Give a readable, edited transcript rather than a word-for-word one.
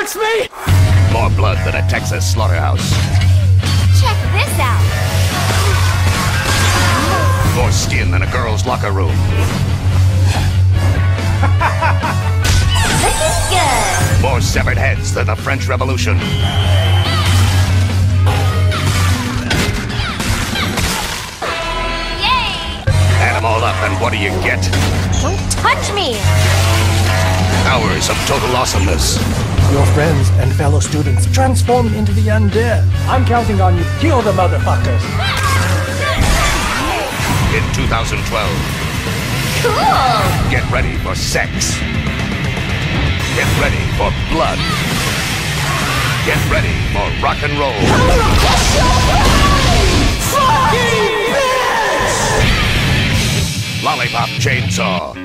hurts me! More blood than a Texas slaughterhouse. Check this out. More skin than a girl's locker room. Looking good. More severed heads than the French Revolution. Yay! Add them all up, and what do you get? Don't touch me! Hours of total awesomeness. Your friends and fellow students transform into the undead. I'm counting on you. Kill the motherfuckers. In 2012. Cool! Get ready for sex. Get ready for blood. Get ready for rock and roll. Fucking bitch! Lollipop Chainsaw